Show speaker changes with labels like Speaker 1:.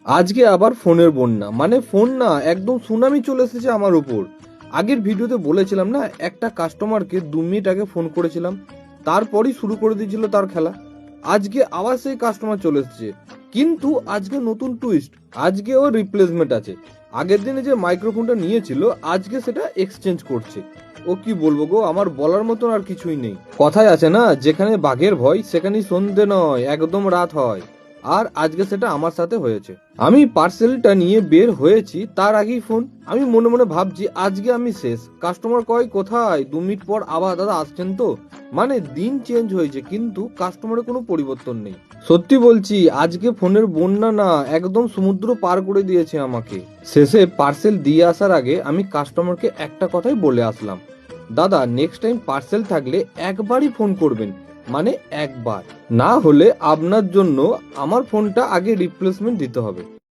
Speaker 1: আজকে আবার ফোনের বন্যা, মানে ফোন না একদম সুনামি চলে এসেছে আমার উপর। আগের ভিডিওতে বলেছিলাম না, একটা কাস্টমারকে 2 মিনিট আগে ফোন করেছিলাম, তারপরই শুরু করে দিয়েছিল তার খেলা। আজকে আবার সেই কাস্টমার চলে এসেছে, কিন্তু আজকে নতুন টুইস্ট। আজকে ওর রিপ্লেসমেন্ট আছে। আগের দিনে যে মাইক্রোফোনটা নিয়েছিল, আজকে সেটা এক্সচেঞ্জ করছে। ও কি বলবো গো, আমার বলার মতন আর কিছুই নেই। কথায় আছে না, যেখানে বাঘের ভয় সেখানেই সন্ধে নয়, একদম রাত হয়। আর আজকে সেটা আমার সাথে হয়েছে। আমি পার্সেলটা নিয়ে বের হয়েছি, তার আগেই ফোন। আমি মনে মনে ভাবছি আজকে আমি শেষ। কাস্টমার কয় কোথায়, 2 মিনিট পর আবার দাদা আসছেন তো। মানে দিন চেঞ্জ হয়েছে, কিন্তু কাস্টমারের কোনো পরিবর্তন নেই। সত্যি বলছি, আজকে ফোনের বন্যা না একদম সমুদ্র পার করে দিয়েছে আমাকে। শেষে পার্সেল দিয়ে আসার আগে আমি কাস্টমারকে একটা কথাই বলে আসলাম, দাদা নেক্সট টাইম পার্সেল থাকলে একবারই ফোন করবেন, মানে একবার। না হলে আপনার জন্য আমার ফোনটা আগে রিপ্লেসমেন্ট দিতে হবে।